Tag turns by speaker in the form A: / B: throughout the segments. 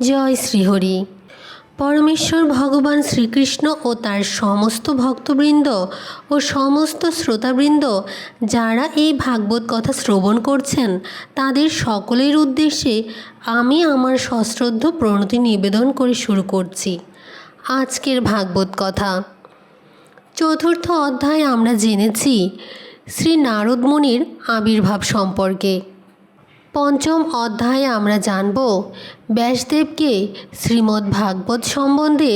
A: জয় শ্রীহরি। পরমেশ্বর ভগবান শ্রীকৃষ্ণ ও তার সমস্ত ভক্তবৃন্দ ও সমস্ত শ্রোতাবৃন্দ যারা এই ভাগবত কথা শ্রবণ করছেন তাদের সকলের উদ্দেশ্যে আমি আমার সশ্রদ্ধ প্রণতি নিবেদন করে শুরু করছি আজকের ভাগবত কথা। চতুর্থ অধ্যায়ে আমরা জেনেছি শ্রী নারদ মুনির আবির্ভাব সম্পর্কে। পঞ্চম অধ্যায়ে আমরা জানব ব্যাসদেবকে শ্রীমদ্ ভাগবত সম্বন্ধে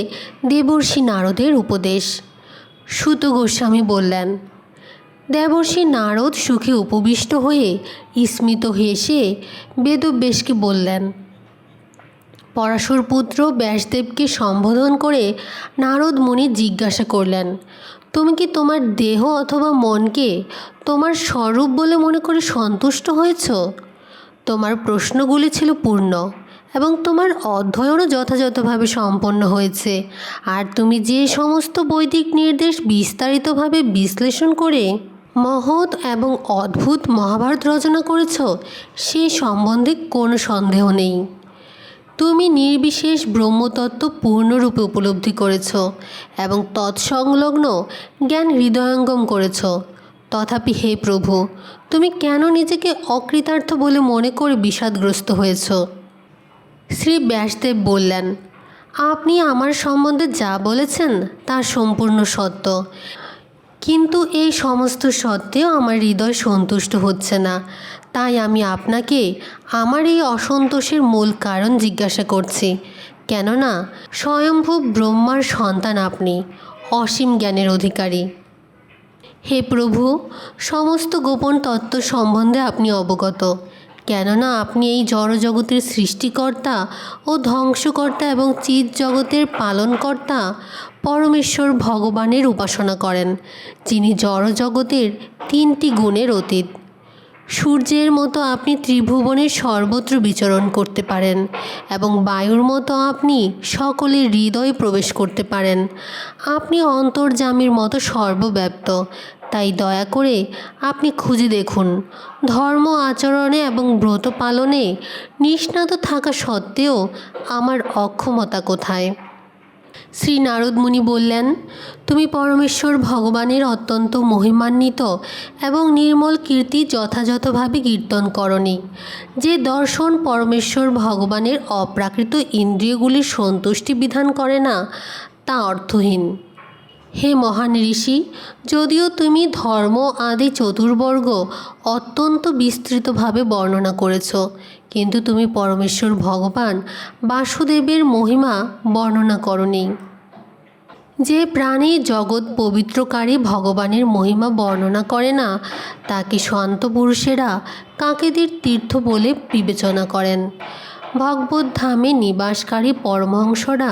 A: দেবর্ষি নারদের উপদেশ। সুত গোস্বামী বললেন, দেবর্ষি নারদ সুখে উপবিষ্ট হয়ে স্মিত হেসে বেদব্যাসকে বললেন। পরাশর পুত্র ব্যাসদেবকে সম্বোধন করে নারদ মুনি জিজ্ঞাসা করলেন, তুমি কি তোমার দেহ অথবা মনকে তোমার স্বরূপ বলে মনে করে সন্তুষ্ট হয়েছ? তোমার প্রশ্নগুলি ছিল পূর্ণ এবং তোমার অধ্যয়নও যথাযথভাবে সম্পন্ন হয়েছে, আর তুমি যে সমস্ত বৈদিক নির্দেশ বিস্তারিতভাবে বিশ্লেষণ করে মহৎ এবং অদ্ভুত মহাভারত রচনা করেছ সে সম্বন্ধে কোনো সন্দেহ নেই। তুমি নির্বিশেষ ব্রহ্মতত্ত্ব পূর্ণরূপে উপলব্ধি করেছ এবং তৎসংলগ্ন জ্ঞান হৃদয়ঙ্গম করেছ। তথাপি হে প্রভু, তুমি কেন নিজেকে অকৃতার্থ বলে মনে করে বিষাদগ্রস্ত হয়েছ? শ্রী ব্যাসদেব বললেন, আপনি আমার সম্বন্ধে যা বলেছেন তা সম্পূর্ণ সত্য, কিন্তু এই সমস্ত সত্ত্বেও আমার হৃদয় সন্তুষ্ট হচ্ছে না। তাই আমি আপনাকে আমার এই অসন্তোষের মূল কারণ জিজ্ঞাসা করছি। কেননা স্বয়ম্ভূ ব্রহ্মার সন্তান আপনি, অসীম জ্ঞানের অধিকারী। হে প্রভু, সমস্ত গোপন তত্ত্ব সম্বন্ধে আপনি অবগত, কেননা আপনি এই জড়জগতের সৃষ্টিকর্তা ও ধ্বংসকর্তা এবং চিৎ জগতের পালনকর্তা পরমেশ্বর ভগবানের উপাসনা করেন, যিনি জড়জগতের তিনটি গুণের অতীত। সূর্যের মতো আপনি ত্রিভুবনের সর্বত্র বিচরণ করতে পারেন এবং বায়ুর মতো আপনি সকলের হৃদয়ে প্রবেশ করতে পারেন। আপনি অন্তর্যামীর মতো সর্বব্যাপ্ত। তাই দয়া করে আপনি খুঁজে দেখুন, ধর্ম আচরণে এবং ব্রত পালনে নিষ্ণাত থাকা সত্ত্বেও আমার অক্ষমতা কোথায়? শ্রী নারদ মুনি বললেন, তুমি পরমেশ্বর ভগবানের অত্যন্ত মহিমান্বিত এবং নির্মল কীর্তি যথাযথভাবে কীর্তন করনি। যে দর্শন পরমেশ্বর ভগবানের অপ্রাকৃত ইন্দ্রিয়গুলির সন্তুষ্টি বিধান করে না তা অর্থহীন। হে মহান ঋষি, যদিও তুমি ধর্ম আদি চতুর্বর্গ অত্যন্ত বিস্তৃতভাবে বর্ণনা করেছ, কিন্তু তুমি পরমেশ্বর ভগবান বাসুদেবের মহিমা বর্ণনা করনি। যে প্রাণী জগৎ পবিত্রকারী ভগবানের মহিমা বর্ণনা করে না তাকে শান্ত পুরুষেরা কাকেদের তীর্থ বলে বিবেচনা করেন। ভগবত ধামে নিবাসকারী পরমহংসরা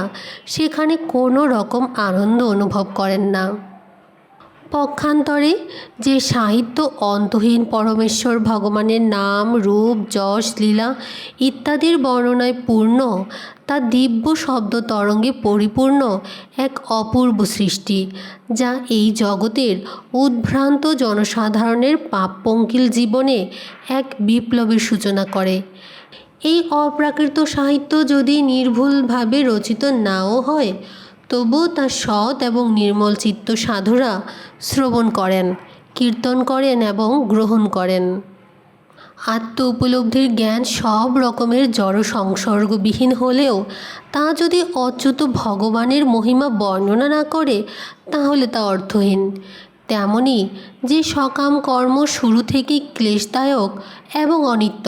A: সেখানে কোনো রকম আনন্দ অনুভব করেন না। পক্ষান্তরে যে সাহিত্য অন্তহীন পরমেশ্বর ভগবানের নাম, রূপ, যশ, লীলা ইত্যাদির বর্ণনায় পূর্ণ, তা দিব্য শব্দ তরঙ্গে পরিপূর্ণ এক অপূর্ব সৃষ্টি, যা এই জগতের উদ্ভ্রান্ত জনসাধারণের পাপপঙ্কিল জীবনে এক বিপ্লবের সূচনা করে। এই অপ্রাকৃত সাহিত্য যদি নির্ভুলভাবে রচিত নাও হয়, তবুও তা সৎ এবং নির্মল চিত্ত সাধুরা শ্রবণ করেন, কীর্তন করেন এবং গ্রহণ করেন। আত্ম উপলব্ধির জ্ঞান সব রকমের জড় সংসর্গবিহীন হলেও তা যদি অচ্যুত ভগবানের মহিমা বর্ণনা না করে তাহলে তা অর্থহীন। তেমনি যে সকাম কর্ম শুরু থেকেই ক্লেশদায়ক এবং অনিত্য,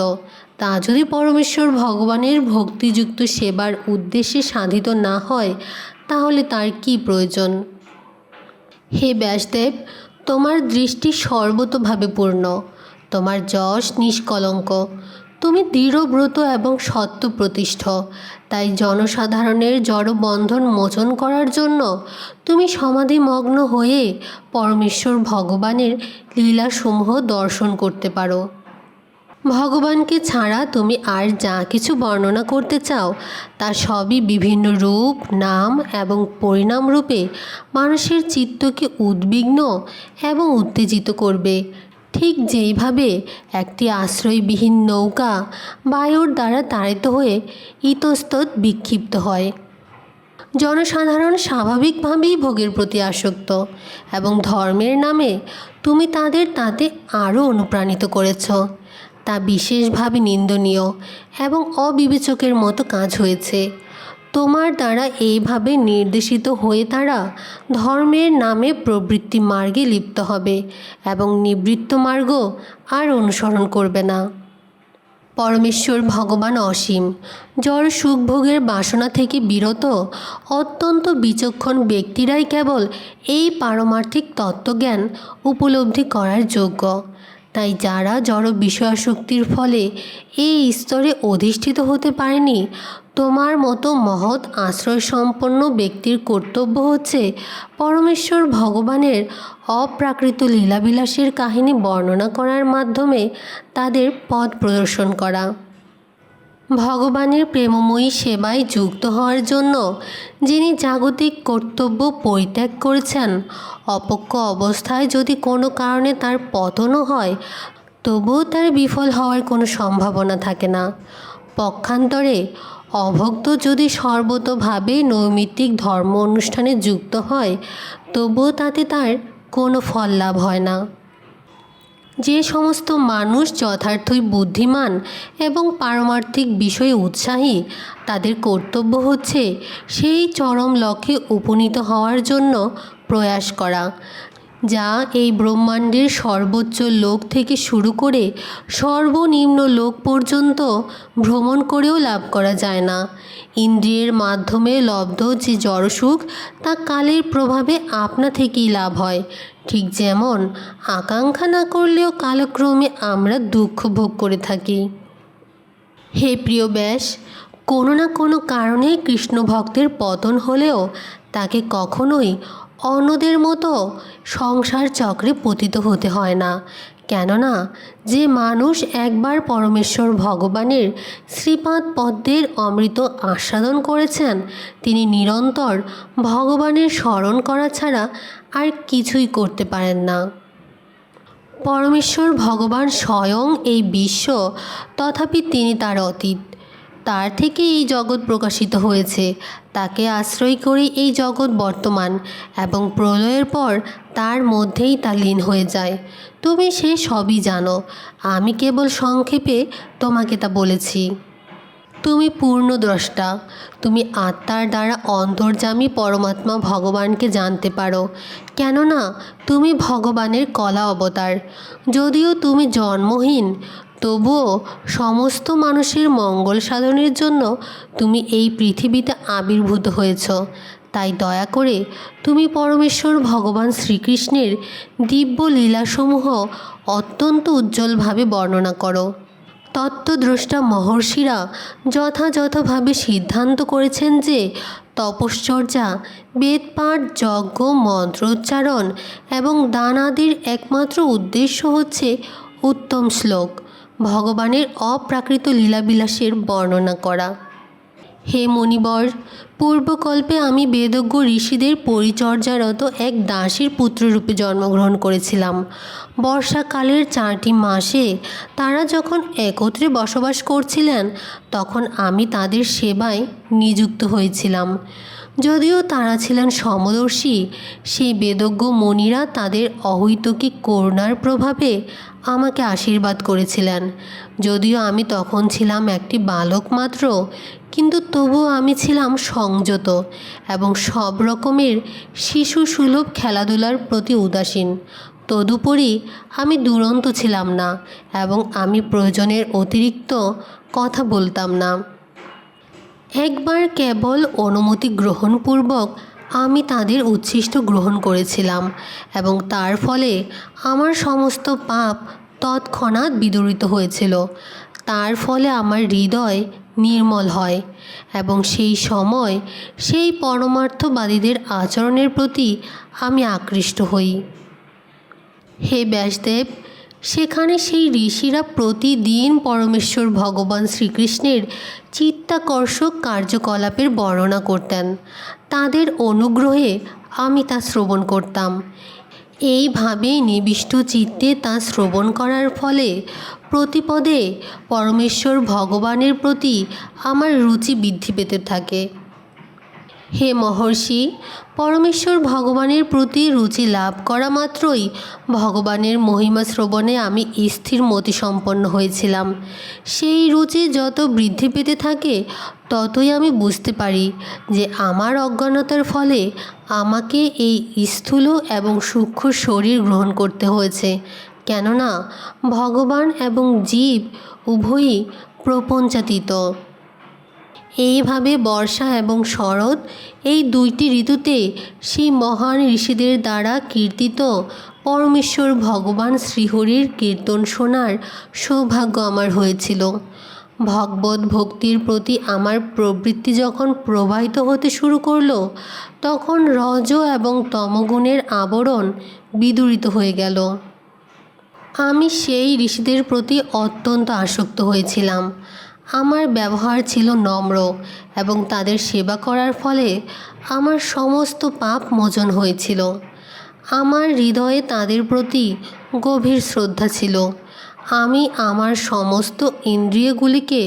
A: তা যদি পরমেশ্বর ভগবানের ভক্তিযুক্ত সেবার উদ্দেশ্যে সাধিত না হয় তাহলে তার কি প্রয়োজন? হে ব্যাসদেব, তোমার দৃষ্টি সর্বতোভাবে পূর্ণ, তোমার যশ নিষ্কলঙ্ক, তুমি দৃঢ়ব্রত এবং সত্য প্রতিষ্ঠ। তাই জনসাধারণের জড়বন্ধন মোচন করার জন্য তুমি সমাধিমগ্ন হয়ে পরমেশ্বর ভগবানের লীলাসমূহ দর্শন করতে পারো। ভগবানকে ছাড়া তুমি আর যা কিছু বর্ণনা করতে চাও তা সবই বিভিন্ন রূপ, নাম এবং পরিণাম রূপে মানুষের চিত্তকে উদ্বিগ্ন এবং উত্তেজিত করবে। ঠিক যেইভাবে একটি আশ্রয়বিহীন নৌকা বায়ুর দ্বারা তাড়িত হয়ে ইতস্তত বিক্ষিপ্ত হয়। জনসাধারণ স্বাভাবিকভাবেই ভোগের প্রতি আসক্ত এবং ধর্মের নামে তুমি তাদের তাতে আরও অনুপ্রাণিত করেছ। তা বিশেষভাবে নিন্দনীয় এবং অবিবেচকের মতো কাজ হয়েছে। তোমার দ্বারা এইভাবে নির্দেশিত হয়ে তারা ধর্মের নামে প্রবৃত্তি মার্গে লিপ্ত হবে এবং নিবৃত্ত মার্গ আর অনুসরণ করবে না। পরমেশ্বর ভগবান অসীম। জড় সুখভোগের বাসনা থেকে বিরত অত্যন্ত বিচক্ষণ ব্যক্তিরাই কেবল এই পারমার্থিক তত্ত্বজ্ঞান উপলব্ধি করার যোগ্য। তাই যারা জড় বিষয়াসক্তির ফলে এই স্তরে অধিষ্ঠিত হতে পারেনি, তোমার মতো মহৎ আশ্রয়সম্পন্ন ব্যক্তির কর্তব্য হচ্ছে পরমেশ্বর ভগবানের অপ্রাকৃত লীলাবিলাসের কাহিনী বর্ণনা করার মাধ্যমে তাদের পথ প্রদর্শন করা। ভগবানের প্রেমময়ী সেবায় যুক্ত হওয়ার জন্য যিনি জাগতিক কর্তব্য পরিত্যাগ করেছেন, অপক্ষ অবস্থায় যদি কোনো কারণে তার পতনও হয়, তবুও তার বিফল হওয়ার কোনো সম্ভাবনা থাকে না। পক্ষান্তরে অভক্ত যদি সর্বতোভাবে নৈমিত্তিক ধর্ম অনুষ্ঠানে যুক্ত হয়, তবুও তাতে তার কোনো ফল লাভ হয় না। যে সমস্ত মানুষ যথার্থই বুদ্ধিমান এবং পারমার্থিক বিষয়ে উৎসাহী, তাদের কর্তব্য হচ্ছে সেই চরম লক্ষ্যে উপনীত হওয়ার জন্য প্রয়াস করা, যা এই ব্রহ্মাণ্ডের সর্বোচ্চ লোক থেকে শুরু করে সর্বনিম্ন লোক পর্যন্ত ভ্রমণ করেও লাভ করা যায় না। ইন্দ্রিয়ের মাধ্যমে লব্ধ যে জড়সুখ, তা কালের প্রভাবে আপনা থেকেই লাভ হয়। ঠিক যেমন আকাঙ্ক্ষা না করলেও কালক্রমে আমরা দুঃখ ভোগ করে থাকি। হে প্রিয় ব্যাস, কোনো না কোনো কারণে কৃষ্ণ ভক্তের পতন হলেও তাকে কখনোই অন্যদের মতো সংসার চক্রে পতিত হতে হয় না। কেননা যে মানুষ একবার পরমেশ্বর ভগবানের শ্রীপাদ পদ্মের অমৃত আস্বাদন করেছেন, তিনি নিরন্তর ভগবানের স্মরণ করা ছাড়া আর কিছুই করতে পারেন না। পরমেশ্বর ভগবান স্বয়ং এই বিশ্ব, তথাপি তিনি তার অতীত। তার থেকে এই জগৎ প্রকাশিত হয়েছে, তাকে আশ্রয় করে এই জগৎ বর্তমান এবং প্রলয়ের পর তার মধ্যেই তা লীন হয়ে যায়। তুমি সে সবই জানো, আমি কেবল সংক্ষেপে তোমাকে তা বলেছি। তুমি পূর্ণদ্রষ্টা, তুমি আত্মার দ্বারা অন্তর্যামী পরমাত্মা ভগবানকে জানতে পারো, কেননা তুমি ভগবানের কলা অবতার। যদিও তুমি জন্মহীন, তবুও সমস্ত মানুষের মঙ্গল সাধনের জন্য তুমি এই পৃথিবীতে আবির্ভূত হয়েছ। তাই দয়া করে তুমি পরমেশ্বর ভগবান শ্রীকৃষ্ণের দিব্য লীলাসমূহ অত্যন্ত উজ্জ্বলভাবে বর্ণনা করো। তত্ত্বদ্রষ্টা মহর্ষিরা যথাযথভাবে সিদ্ধান্ত করেছেন যে তপশ্চর্যা, বেদপাঠ, যজ্ঞ, মন্ত্রোচ্চারণ এবং দান আদির একমাত্র উদ্দেশ্য হচ্ছে উত্তম শ্লোক, ভগবানের অপ্রাকৃত লীলাবিলাসের বর্ণনা করা। হে মণিবর, পূর্বকল্পে আমি বেদজ্ঞ ঋষিদের পরিচর্যারত এক দাসীর পুত্ররূপে জন্মগ্রহণ করেছিলাম। বর্ষাকালের 4টি মাসে তারা যখন একত্রে বসবাস করছিলেন, তখন আমি তাদের সেবায় নিযুক্ত হয়েছিলাম। যদিও তারা ছিলেন সমদর্শী, সেই বেদজ্ঞ মুনিরা তাদের অহৈতুকী করুণার প্রভাবে আমাকে আশীর্বাদ করেছিলেন। যদিও আমি তখন ছিলাম একটি বালক মাত্র, কিন্তু তবুও আমি ছিলাম সংযত এবং সব রকমের শিশুসুলভ খেলাধুলার প্রতি উদাসীন। তদুপরি আমি দুরন্ত ছিলাম না এবং আমি প্রয়োজনের অতিরিক্ত কথা বলতাম না। একবার কেবল অনুমতি গ্রহণপূর্বক আমি তাদের উচ্ছিষ্ট গ্রহণ করেছিলাম এবং তার ফলে আমার সমস্ত পাপ তৎক্ষণাৎ বিদূরিত হয়েছিল। তার ফলে আমার হৃদয় নির্মল হয় এবং সেই সময় সেই পরমার্থবাদীদের আচরণের প্রতি আমি আকৃষ্ট হই। হে ব্যাসদেব, সেখানে সেই ঋষিরা প্রতিদিন পরমেশ্বর ভগবান শ্রীকৃষ্ণের চিত্তাকর্ষক কার্যকলাপের বর্ণনা করতেন। তাদের অনুগ্রহে আমি তা শ্রবণ করতাম। এইভাবে নিবিষ্ট চিত্তে তা শ্রবণ করার ফলে প্রতিপদে পরমেশ্বর ভগবানের প্রতি আমার রুচি বৃদ্ধি পেতে থাকে। হে মহর্ষি, পরমেশ্বর ভগবানের প্রতি রুচি লাভ করা মাত্রই ভগবানের মহিমা শ্রবণে আমি স্থির মতিসম্পন্ন হয়েছিলাম। সেই রুচি যত বৃদ্ধি পেতে থাকে ততই আমি বুঝতে পারি যে আমার অজ্ঞানতার ফলে আমাকে এই স্থূল এবং সূক্ষ্ম শরীর গ্রহণ করতে হয়েছে, কেননা ভগবান এবং জীব উভয়ই প্রপঞ্চাতীত। এইভাবে বর্ষা এবং শরৎ এই দুইটি ঋতুতে সেই মহান ঋষিদের দ্বারা কীর্তিত পরমেশ্বর ভগবান শ্রীহরির কীর্তন শোনার সৌভাগ্য আমার হয়েছিল। ভগবত ভক্তির প্রতি আমার প্রবৃত্তি যখন প্রবাহিত হতে শুরু করলো, তখন রজ এবং তমগুণের আবরণ বিদূরিত হয়ে গেল। আমি সেই ঋষিদের প্রতি অত্যন্ত আসক্ত হয়েছিলাম। আমার ব্যবহার ছিল নম্র এবং তাদের সেবা করার ফলে আমার সমস্ত পাপ মোচন হয়েছিল। আমার হৃদয়ে তাদের প্রতি গভীর শ্রদ্ধা ছিল। আমি আমার সমস্ত ইন্দ্রিয়গুলিকে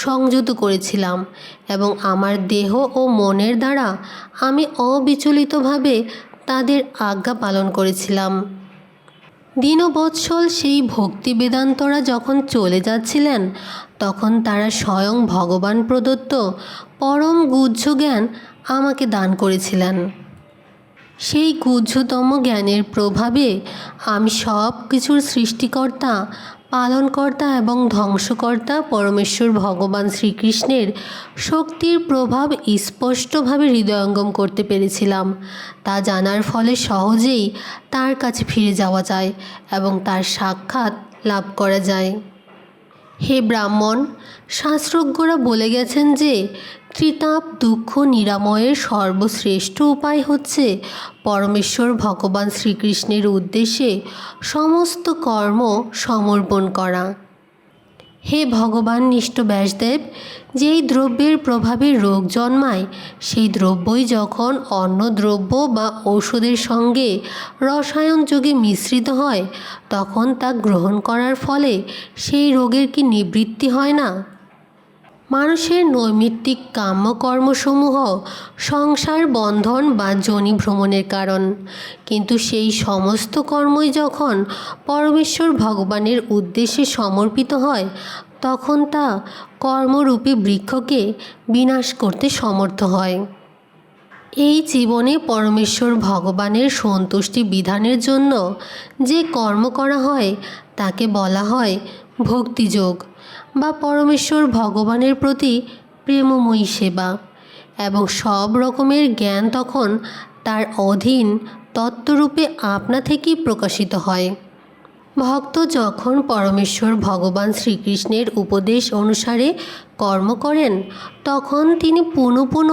A: সংযত করেছিলাম এবং আমার দেহ ও মনের দ্বারা আমি অবিচলিতভাবে তাদের আজ্ঞা পালন করেছিলাম। দীনবৎসল সেই ভক্তি বেদান্তরা যখন চলে যাচ্ছিলেন, তখন তারা স্বয়ং ভগবান প্রদত্ত পরম গুহ্য জ্ঞান আমাকে দান করেছিলেন। সেই গুহ্যতম জ্ঞানের প্রভাবে আমি সব কিছুর সৃষ্টিকর্তা, পালনকর্তা এবং ধ্বংসকর্তা পরমেশ্বর ভগবান শ্রীকৃষ্ণের শক্তির প্রভাব স্পষ্টভাবে হৃদয়ঙ্গম করতে পেরেছিলাম। তা জানার ফলে সহজেই তার কাছে ফিরে যাওয়া যায় এবং তার সাক্ষাৎ লাভ করা যায়। হে ব্রাহ্মণ, শাস্ত্রজ্ঞরা বলে গেছেন যে ত্রিতাপ দুঃখ নিরাময়ের সর্বশ্রেষ্ঠ উপায় হচ্ছে পরমেশ্বর ভগবান শ্রীকৃষ্ণের উদ্দেশ্যে সমস্ত কর্ম সমর্পণ করা। হে ভগবাননিষ্ঠ ব্যাসদেব, যেই দ্রব্যের প্রভাবে রোগ জন্মায় সেই দ্রব্যই যখন অন্য দ্রব্য বা ঔষধের সঙ্গে রসায়ন যোগে মিশ্রিত হয়, তখন তা গ্রহণ করার ফলে সেই রোগের কি নিবৃত্তি হয় না? মানুষের নৈমিত্তিক কাম্যকর্মসমূহ সংসার বন্ধন বা যোনি ভ্রমণের কারণ, কিন্তু সেই সমস্ত কর্মই যখন পরমেশ্বর ভগবানের উদ্দেশ্যে সমর্পিত হয়, তখন তা কর্মরূপী বৃক্ষকে বিনাশ করতে সমর্থ হয়। এই জীবনে পরমেশ্বর ভগবানের সন্তুষ্টি বিধানের জন্য যে কর্ম করা হয় তাকে বলা হয় ভক্তিযোগ বা পরমেশ্বর ভগবানের প্রতি প্রেমময়ী সেবা, এবং সব রকমের জ্ঞান তখন তার অধীন তত্ত্বরূপে আপনা থেকেই প্রকাশিত হয়। ভক্ত যখন পরমেশ্বর ভগবান শ্রীকৃষ্ণের উপদেশ অনুসারে কর্ম করেন, তখন তিনি পুনঃ পুনঃ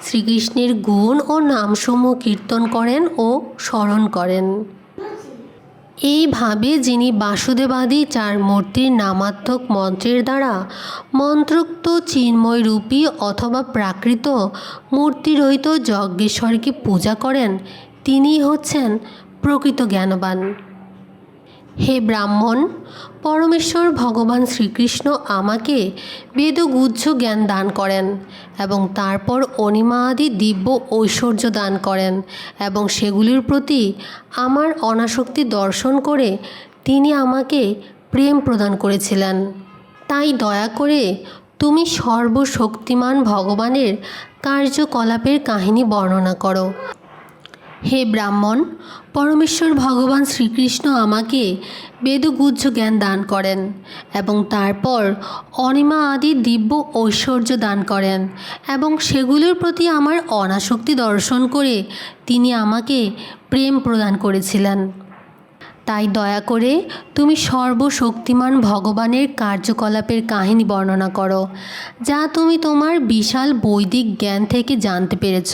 A: শ্রীকৃষ্ণের গুণ ও নামসমূহ কীর্তন করেন ও স্মরণ করেন। এইভাবে যিনি বাসুদেবাদী চার মূর্তির নামাত্মক মন্ত্রের দ্বারা মন্ত্রোক্ত চিন্ময়রূপী অথবা প্রাকৃত মূর্তিরহিত যজ্ঞেশ্বরকে পূজা করেন, তিনিই হচ্ছেন প্রকৃত জ্ঞানবান। হে ব্রাহ্মণ, পরমেশ্বর ভগবান শ্রীকৃষ্ণ আমাকে বেদগুহ্য জ্ঞান দান করেন এবং তারপর অনিমা আদি দিব্য ঐশ্বর্য দান করেন এবং সেগুলির প্রতি আমার অনাসক্তি দর্শন করে তিনি আমাকে প্রেম প্রদান করেছিলেন। তাই দয়া করে তুমি সর্বশক্তিমান ভগবানের কার্যকলাপের কাহিনী বর্ণনা করো। হে ব্রাহ্মণ, পরমেশ্বর ভগবান শ্রীকৃষ্ণ আমাকে বেদগুহ্য জ্ঞান দান করেন এবং তারপর অনিমা আদি দিব্য ঐশ্বর্য দান করেন এবং সেগুলোর প্রতি আমার অনাসক্তি দর্শন করে তিনি আমাকে প্রেম প্রদান করেছিলেন। তাই দয়া করে তুমি সর্বশক্তিমান ভগবানের কার্যকলাপের কাহিনী বর্ণনা করো, যা তুমি তোমার বিশাল বৈদিক জ্ঞান থেকে জানতে পেরেছ,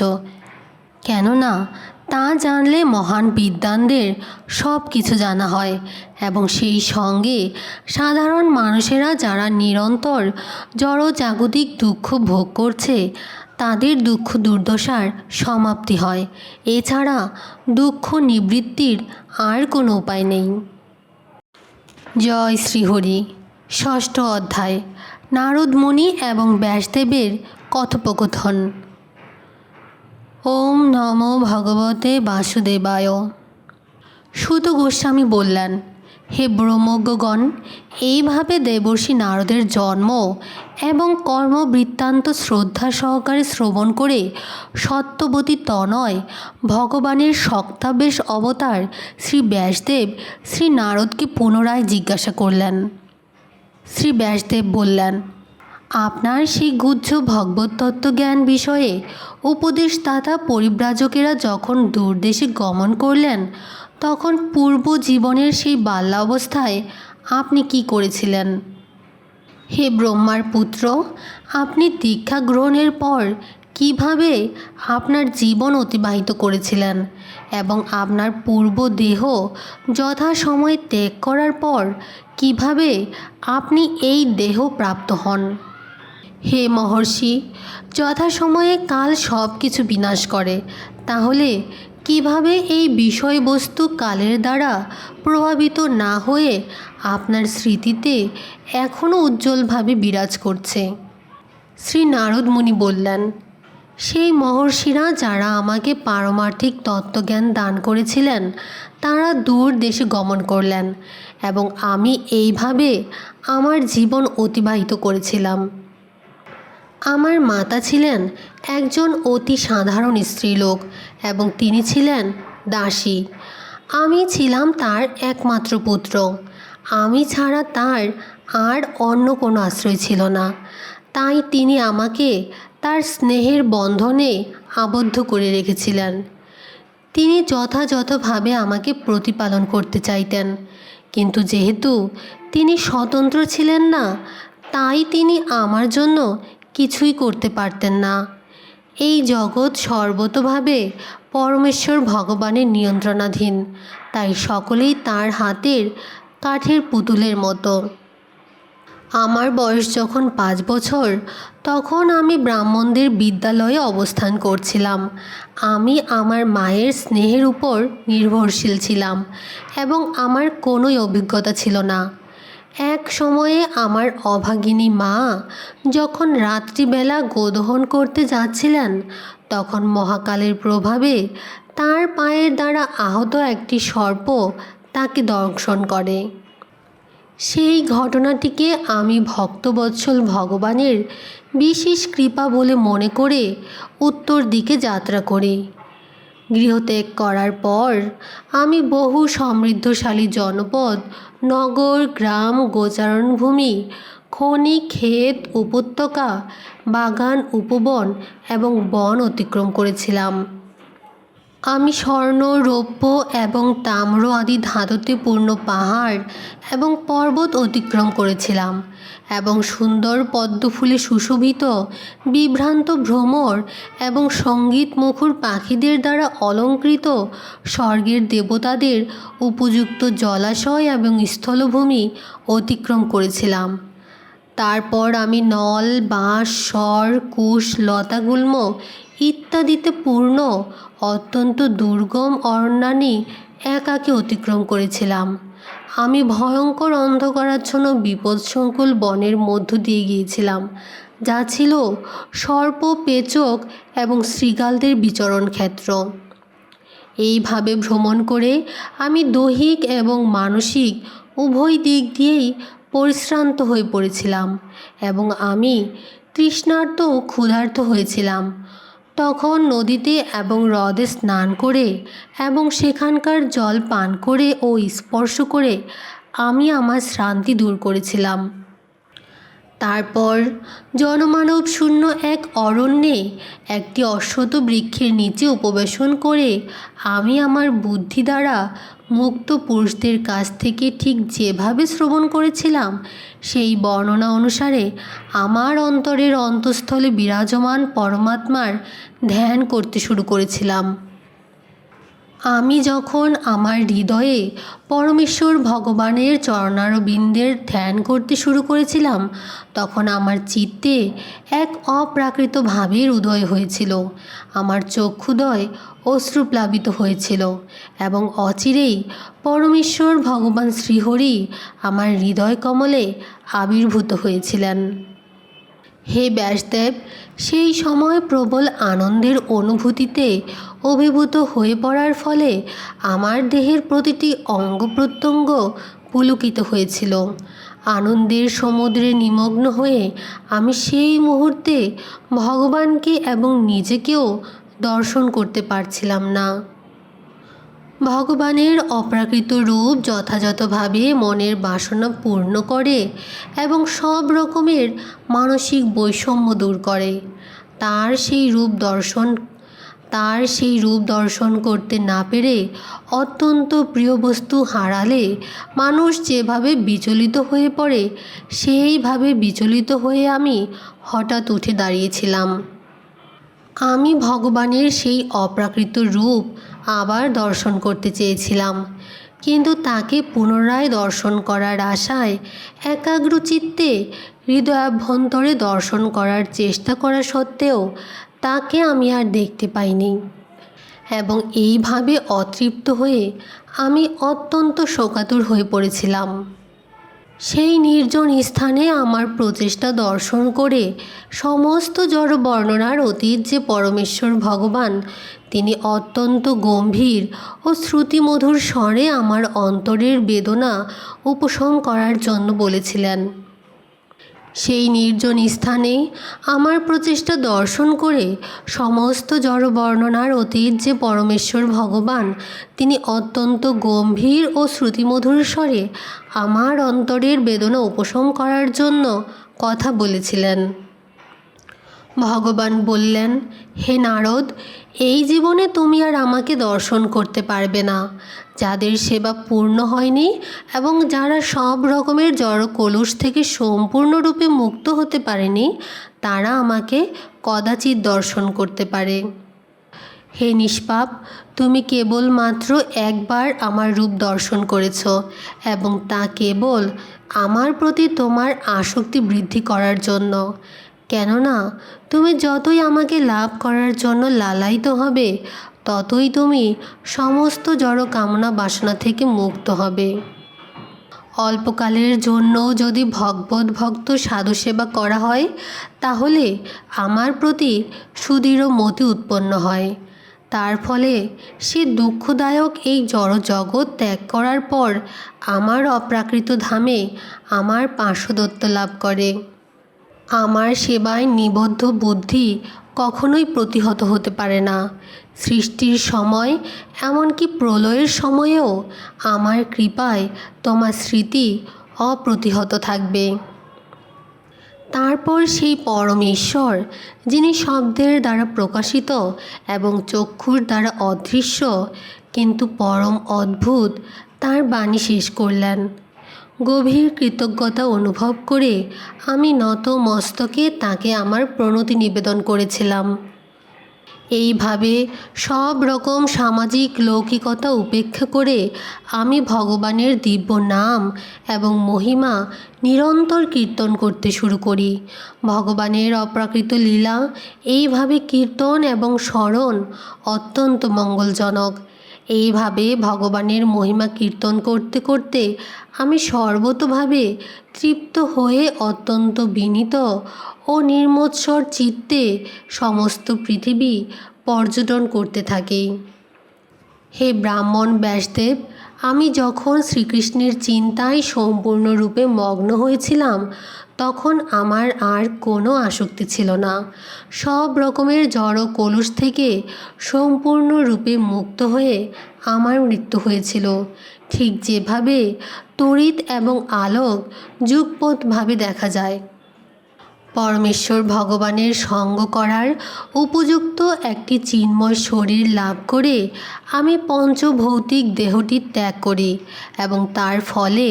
A: কেননা তা জানলে মহান বিদ্বানদের সব কিছু জানা হয় এবং সেই সঙ্গে সাধারণ মানুষেরা যারা নিরন্তর জড়জাগতিক দুঃখ ভোগ করছে তাদের দুঃখ দুর্দশার সমাপ্তি হয়। এছাড়া দুঃখ নিবৃত্তির আর কোনো উপায় নেই। জয় শ্রীহরি। ষষ্ঠ অধ্যায়, নারদ মুনি এবং ব্যাসদেবের কথোপকথন। ওম নমো ভগবতে বাসুদেবায়। সুত গোস্বামী বললেন, হে ব্রহ্মজ্ঞগণ, এইভাবে দেবর্ষি নারদের জন্ম এবং কর্মবৃত্তান্ত শ্রদ্ধা সহকারে শ্রবণ করে সত্যবতী তনয় ভগবানের শক্তাবেশ অবতার শ্রী ব্যাসদেব শ্রী নারদকে পুনরায় জিজ্ঞাসা করলেন। শ্রী ব্যাসদেব বললেন, আপনার সেই গুহ্য ভগবত তত্ত্বজ্ঞান বিষয়ে উপদেশদাতা পরিব্রাজকেরা যখন দূরদেশে গমন করলেন তখন পূর্ব জীবনের সেই বাল্যাবস্থায় আপনি কি করেছিলেন? হে ব্রহ্মার পুত্র, আপনি দীক্ষা গ্রহণের পর কিভাবে আপনার জীবন অতিবাহিত করেছিলেন এবং আপনার পূর্ব দেহ যথাসময়ে ত্যাগ করার পর কিভাবে আপনি এই দেহ প্রাপ্ত হন? হে মহর্ষি, যথাসময়ে কাল সব কিছু বিনাশ করে, তাহলে কিভাবে এই বিষয়বস্তু কালের দ্বারা প্রভাবিত না হয়ে আপনার স্মৃতিতে এখনও উজ্জ্বলভাবে বিরাজ করছে? শ্রী নারদ মুনি বললেন, সেই মহর্ষিরা যারা আমাকে পারমার্থিক তত্ত্বজ্ঞান দান করেছিলেন তারা দূর দেশে গমন করলেন এবং আমি এইভাবে আমার জীবন অতিবাহিত করেছিলাম। আমার মাতা ছিলেন একজন অতি সাধারণ স্ত্রীলোক এবং তিনি ছিলেন দাসী। আমি ছিলাম তার একমাত্র পুত্র। আমি ছাড়া তার আর অন্য কোনো আশ্রয় ছিল না। তাই তিনি আমাকে তার স্নেহের বন্ধনে আবদ্ধ করে রেখেছিলেন। তিনি যথাযথভাবে আমাকে প্রতিপালন করতে চাইতেন, কিন্তু যেহেতু তিনি স্বতন্ত্র ছিলেন না তাই তিনি আমার জন্য কিছুই করতে পারতেন না। এই জগৎ সর্বতোভাবে পরমেশ্বর ভগবানের নিয়ন্ত্রণাধীন, তাই সকলেই তার হাতের কাঠের পুতুলের মতো। আমার বয়স যখন 5 বছর তখন আমি ব্রাহ্মণদের বিদ্যালয়ে অবস্থান করছিলাম। আমি আমার মায়ের স্নেহের উপর নির্ভরশীল ছিলাম এবং আমার কোনোই অভিজ্ঞতা ছিল না। এক সময়ে আমার অভাগিনী মা যখন রাত্রিবেলা গোদহন করতে যাচ্ছিলেন তখন মহাকালের প্রভাবে তার পায়ের দ্বারা আহত একটি সর্প তাকে দংশন করে। সেই ঘটনাটিকে আমি ভক্তবৎসল ভগবানের বিশেষ কৃপা বলে মনে করে উত্তর দিকে যাত্রা করি। গৃহত্যাগ করার পর আমি বহু সমৃদ্ধশালী জনপদ, নগর, গ্রাম, গোচারণভূমি, খনি, ক্ষেত, উপত্যকা, বাগান, উপবন এবং বন অতিক্রম করেছিলাম। আমি স্বর্ণ, রৌপ্য এবং তাম্র আদি ধাতুতে পূর্ণ পাহাড় এবং পর্বত অতিক্রম করেছিলাম এবং সুন্দর পদ্মফুলে সুশোভিত বিভ্রান্ত ভ্রমর এবং সঙ্গীত মুখর পাখিদের দ্বারা অলঙ্কৃত স্বর্গের দেবতাদের উপযুক্ত জলাশয় এবং স্থলভূমি অতিক্রম করেছিলাম। তারপর আমি নল, বাঁশ, স্বর, কুশ, লতাগুল্ম ইত্যাদিতে পূর্ণ অত্যন্ত দুর্গম অরণ্যানী একাকী অতিক্রম করেছিলাম। আমি ভয়ঙ্কর অন্ধকারাচ্ছন্ন বিপদসংকুল বনের মধ্য দিয়ে গিয়েছিলাম, যা ছিল সর্প, পেচক এবং শৃগালদের বিচরণ ক্ষেত্র। এইভাবে ভ্রমণ করে আমি দৈহিক এবং মানসিক উভয় দিক দিয়েই পরিশ্রান্ত হয়ে পড়েছিলাম এবং আমি তৃষ্ণার্ত ও ক্ষুধার্ত হয়েছিলাম। তখন নদীতে এবং হ্রদে স্নান করে এবং সেখানকার জল পান করে ও স্পর্শ করে আমি আমার শ্রান্তি দূর করেছিলাম। তারপর জনমানব শূন্য এক অরণ্যে একটি অশ্বত্থ বৃক্ষের নিচে উপবেশন করে আমি আমার বুদ্ধি দ্বারা মুক্ত পুরুষদের কাছ থেকে ঠিক যেভাবে শ্রবণ করেছিলাম সেই বর্ণনা অনুসারে আমার অন্তরের অন্তঃস্থলে বিরাজমান পরমাত্মার ধ্যান করতে শুরু করেছিলাম। আমি যখন আমার হৃদয়ে পরমেশ্বর ভগবানের চরণারবিন্দের ধ্যান করতে শুরু করেছিলাম, তখন আমার চিত্তে এক অপ্রাকৃত ভাবের উদয় হয়েছিল। আমার চক্ষুদয় অশ্রুপ্লাবিত হয়েছিল এবং অচিরেই পরমেশ্বর ভগবান শ্রীহরি আমার হৃদয় কমলে আবির্ভূত হয়েছিলেন। হে ব্যাসদেব, সেই সময় প্রবল আনন্দের অনুভূতিতে অভিভূত হয়ে পড়ার ফলে আমার দেহের প্রতিটি অঙ্গ প্রত্যঙ্গ পুলকিত হয়েছিল। আনন্দের সমুদ্রে নিমগ্ন হয়ে আমি সেই মুহূর্তে ভগবানকে এবং নিজেকেও দর্শন করতে পারছিলাম না। ভগবানের অপ্রাকৃত রূপ যথাযথভাবে মনের বাসনা পূর্ণ করে এবং সব রকমের মানসিক বৈষম্য দূর করে। তার সেই রূপ দর্শন করতে না পেরে অত্যন্ত প্রিয় বস্তু হারালে মানুষ যেভাবে বিচলিত হয়ে পড়ে, সেইভাবে বিচলিত হয়ে আমি হঠাৎ উঠে দাঁড়িয়েছিলাম। আমি ভগবানের সেই অপ্রাকৃত রূপ আবার দর্শন করতে চেয়েছিলাম, কিন্তু তাকে পুনরায় দর্শন করার আশায় একাগ্রচিত্তে হৃদয়াভ্যন্তরে দর্শন করার চেষ্টা করা সত্ত্বেও তাকে আমি আর দেখতে পাইনি এবং এইভাবে অতৃপ্ত হয়ে আমি অত্যন্ত শোকাতুর হয়ে পড়েছিলাম। সেই নির্জন স্থানে আমার প্রচেষ্টা দর্শন করে সমস্ত জড় বর্ণনার অতীত যে পরমেশ্বর ভগবান, তিনি অত্যন্ত গম্ভীর ও শ্রুতিমধুর স্বরে আমার অন্তরের বেদনা উপশম করার জন্য বলেছিলেন। সেই নির্জন স্থানে আমার প্রচেষ্টা দর্শন করে সমস্ত জড় বর্ণনার অতীত যে পরমেশ্বর ভগবান, তিনি অত্যন্ত গম্ভীর ও শ্রুতিমধুর স্বরে আমার অন্তরের বেদনা উপশম করার জন্য কথা বলেছিলেন। ভগবান বললেন, হে নারদ, এই জীবনে তুমি আর আমাকে দর্শন করতে পারবে না। যাদের সেবা পূর্ণ হয়নি এবং যারা সব রকমের জড় কলুষ থেকে সম্পূর্ণরূপে মুক্ত হতে পারেনি, তারা আমাকে কদাচিৎ দর্শন করতে পারে। হে নিষ্পাপ, তুমি কেবলমাত্র একবার আমার রূপ দর্শন করেছ এবং তা কেবল আমার প্রতি তোমার আসক্তি বৃদ্ধি করার জন্য। কেননা তুমি যতই আমাকে লাভ করার জন্য লালায়িত হবে, ততই তুমি সমস্ত জড় কামনা বাসনা থেকে মুক্ত হবে। অল্পকালের জন্য যদি ভগবত ভক্ত সাধু সেবা করা হয়, তাহলে আমার প্রতি সুদৃঢ় মতি উৎপন্ন হয়। তার ফলে সে দুঃখদায়ক এই জড় জগৎ ত্যাগ করার পর আমার অপ্রাকৃত ধামে আমার পার্শ্বদত্ত লাভ করে। আমার সেবায় নিবদ্ধ বুদ্ধি কখনোই প্রতিহত হতে পারে না। সৃষ্টির সময়, এমনকি প্রলয়ের সময়েও আমার কৃপায় তোমার স্মৃতি অপ্রতিহত থাকবে। তারপর সেই পরমেশ্বর, যিনি শব্দের দ্বারা প্রকাশিত এবং চক্ষুর দ্বারা অদৃশ্য কিন্তু পরম অদ্ভুত, তার বাণী শেষ করলেন। গভীর কৃতজ্ঞতা অনুভব করে আমি নত মস্তকে তাকে আমার প্রণতি নিবেদন করেছিলাম। এইভাবে সব রকম সামাজিক লৌকিকতা উপেক্ষা করে আমি ভগবানের দিব্য নাম এবং মহিমা নিরন্তর কীর্তন করতে শুরু করি। ভগবানের অপ্রাকৃত লীলা এইভাবে কীর্তন এবং স্মরণ অত্যন্ত মঙ্গলজনক। এইভাবে ভগবানের মহিমা কীর্তন করতে করতে আমি সর্বতোভাবে তৃপ্ত হয়ে অত্যন্ত বিনীত ও নির্মৎসর চিত্তে সমস্ত পৃথিবী পর্যটন করতে থাকি। হে ব্রাহ্মণ ব্যাসদেব, আমি যখন শ্রীকৃষ্ণের চিন্তায় সম্পূর্ণরূপে মগ্ন হয়েছিলাম, তখন আমার আর কোনো আসক্তি ছিল না। সব রকমের জড় কলুষ থেকে সম্পূর্ণরূপে মুক্ত হয়ে আমার মৃত্যু হয়েছিল। ঠিক যেভাবে তড়িৎ এবং আলোক যুগপৎভাবে দেখা যায়। পরমেশ্বর ভগবানের সঙ্গ করার উপযুক্ত একটি চিন্ময় শরীর লাভ করে আমি পঞ্চভৌতিক দেহটি ত্যাগ করি এবং তার ফলে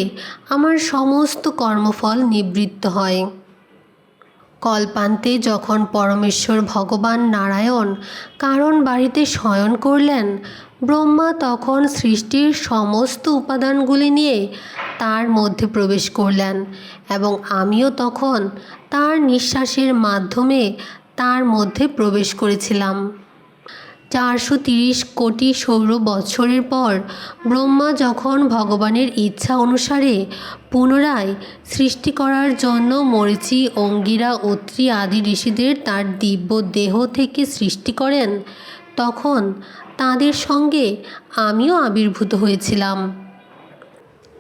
A: আমার সমস্ত কর্মফল নিবৃত্ত হয়। কল্পান্তে যখন পরমেশ্বর ভগবান নারায়ণ কারণ বাড়িতে শয়ন করলেন, ব্রহ্মা তখন সৃষ্টির সমস্ত উপাদানগুলি নিয়ে তার মধ্যে প্রবেশ করলেন এবং আমিও তখন তার নিঃশ্বাসের মাধ্যমে তার মধ্যে প্রবেশ করেছিলাম। 430 কোটি সৌর বৎসরের পর ব্রহ্মা যখন ভগবানের ইচ্ছা অনুসারে পুনরায় সৃষ্টি করার জন্য মরীচি, অঙ্গিরা, অত্রি আদি ঋষিদের তার দিব্য দেহ থেকে সৃষ্টি করেন, তখন তাদের সঙ্গে আমিও আবির্ভূত হয়েছিলাম।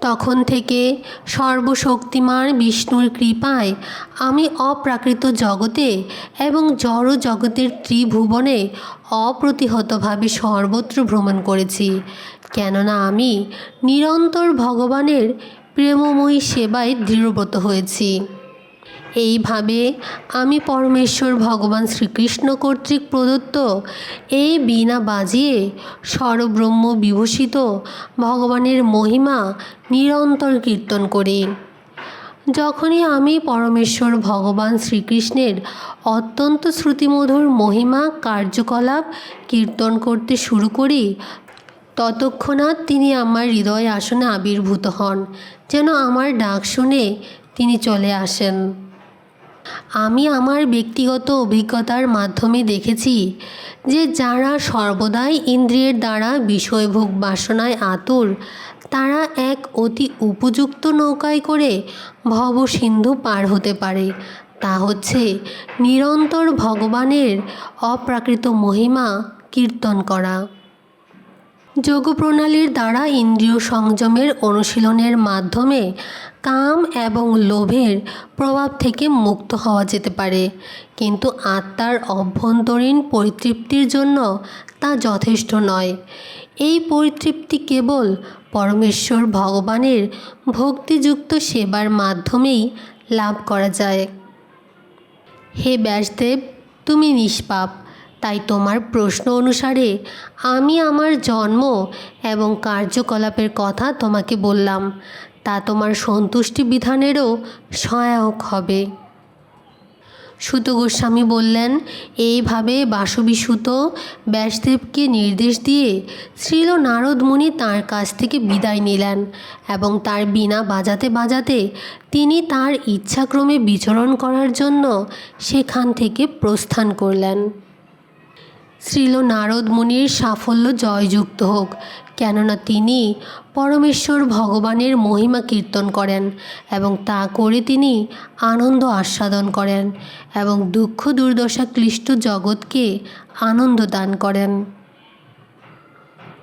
A: তখন থেকে সর্বশক্তিমান বিষ্ণুর কৃপায় আমি অপ্রাকৃত জগতে এবং জড় জগতের ত্রিভুবনে অপ্রতিহতভাবে সর্বত্র ভ্রমণ করেছি, কেননা আমি নিরন্তর ভগবানের প্রেমময়ী সেবায় দৃঢ়ব্রত হয়েছি। এইভাবে আমি পরমেশ্বর ভগবান শ্রীকৃষ্ণ কর্তৃক প্রদত্ত এই বীণা বাজিয়ে স্বরব্রহ্ম বিভূষিত ভগবানের মহিমা নিরন্তর কীর্তন করি। যখনই আমি পরমেশ্বর ভগবান শ্রীকৃষ্ণের অত্যন্ত শ্রুতিমধুর মহিমা কার্যকলাপ কীর্তন করতে শুরু করি, ততক্ষণাৎ তিনি আমার হৃদয় আসনে আবির্ভূত হন, যেন আমার ডাক শুনে তিনি চলে আসেন। আমি আমার ব্যক্তিগত অভিজ্ঞতার মাধ্যমে দেখেছি যে যারা সর্বদাই ইন্দ্রিয়ের দ্বারা বিষয়ভোগ বাসনায় আতুর, তারা এক অতি উপযুক্ত নৌকায় করে ভবসিন্ধু পার হতে পারে। তা হচ্ছে নিরন্তর ভগবানের অপ্রাকৃত মহিমা কীর্তন করা। যোগ প্রণালীর দ্বারা ইন্দ্রিয় সংযমের অনুশীলনের মাধ্যমে কাম এবং লোভের প্রভাব থেকে মুক্ত হওয়া যেতে পারে, কিন্তু আত্মার অভ্যন্তরীণ পরিতৃপ্তির জন্য তা যথেষ্ট নয়। এই পরিতৃপ্তি কেবল পরমেশ্বর ভগবানের ভক্তিযুক্ত সেবার মাধ্যমেই লাভ করা যায়। হে ব্যাসদেব, তুমি নিষ্পাপ, তাই তোমার প্রশ্ন অনুসারে আমি আমার জন্ম এবং কার্যকলাপের কথা তোমাকে বললাম, তা তোমার সন্তুষ্টি বিধানেরও সহায়ক হবে। সুত গোস্বামী বললেন, এইভাবে বাসবী সুত ব্যাসদেবকে নির্দেশ দিয়ে শ্রীল নারদ মুনি তাঁর কাছ থেকে বিদায় নিলেন এবং তার বীণা বাজাতে বাজাতে তিনি তার ইচ্ছাক্রমে বিচরণ করার জন্য সেখান থেকে প্রস্থান করলেন। শ্রীল নারদ মুনির সাফল্য জয়যুক্ত হোক, কেননা তিনি পরমেশ্বর ভগবানের মহিমা কীর্তন করেন এবং তা করে তিনি আনন্দ আস্বাদন করেন এবং দুঃখ দুর্দশা ক্লিষ্ট জগৎকে আনন্দ দান করেন।